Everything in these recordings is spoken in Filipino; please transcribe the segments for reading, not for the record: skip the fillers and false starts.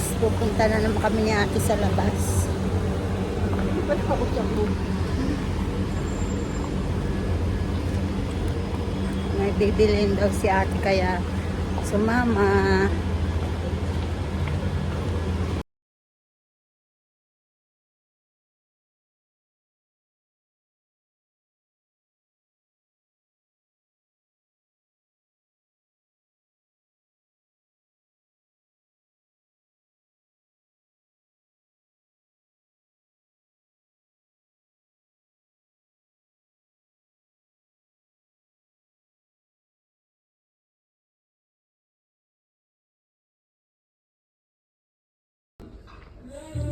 guys, pupunta na naman kami ni ate sa labas. Hindi pa nakausap mo. May bibilin daw si ate kaya sumama.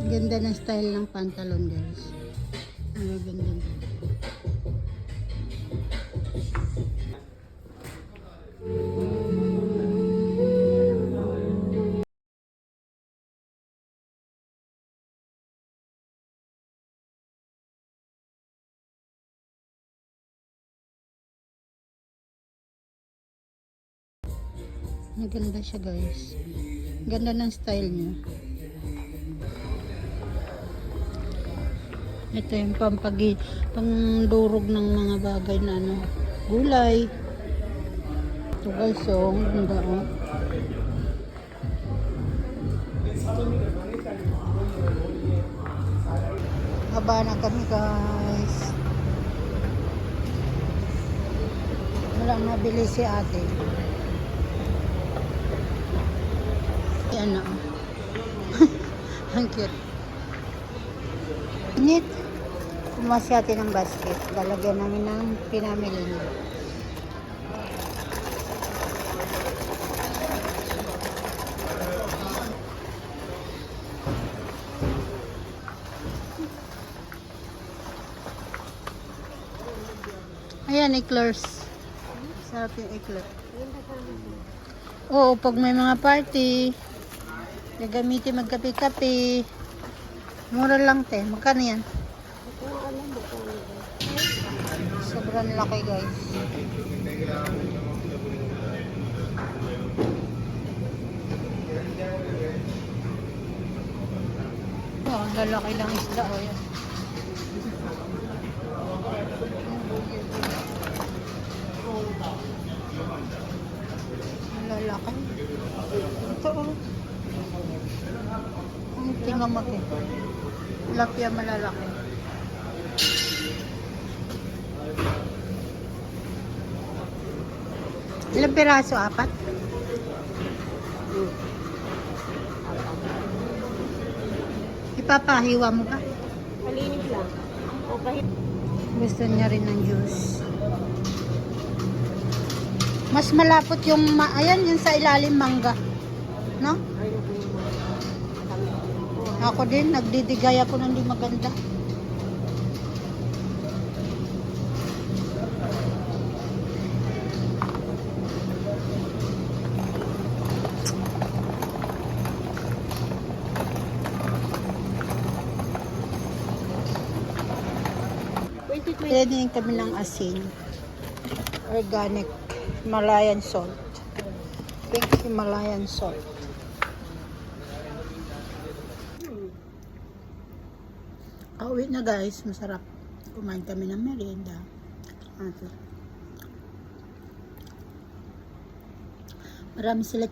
Ganda ng style ng pantalon guys. Ang ganda. Maganda siya guys. Ganda ng style niya. Ito yung pangdurog ng mga bagay na ano, gulay. Ito guys, oh, ganda oh. Haba na kami guys. Wala nabili si ate. Yan na. Ang cute. Init. Kumuha si ate ng basket. Lalagyan namin ng pinamili niya. Ayan, eclairs. Sarap yung eclairs. Oo, pag may mga party, gagamitin magkape-kape. Mura lang te. Magkano yan? Sobrang laki guys. Oh, ang lalaki lang isda. Oh, yan. Ang lalaki. Ito oh. Ang tingnan mo eh. Lapya malalaki. Ilang piraso? 4? Ipapahiwa mo ba? Malinis lang. O kahit Gusto niya rin ng juice. Mas malapot yung, ayan, yung sa ilalim mangga. No? Ako din, nagdidigay ako ng di maganda. Pwede kami ng asin. Organic Himalayan salt. Pink Himalayan salt. Kauwi na guys, masarap. Kumain kami ng merienda. Marami sila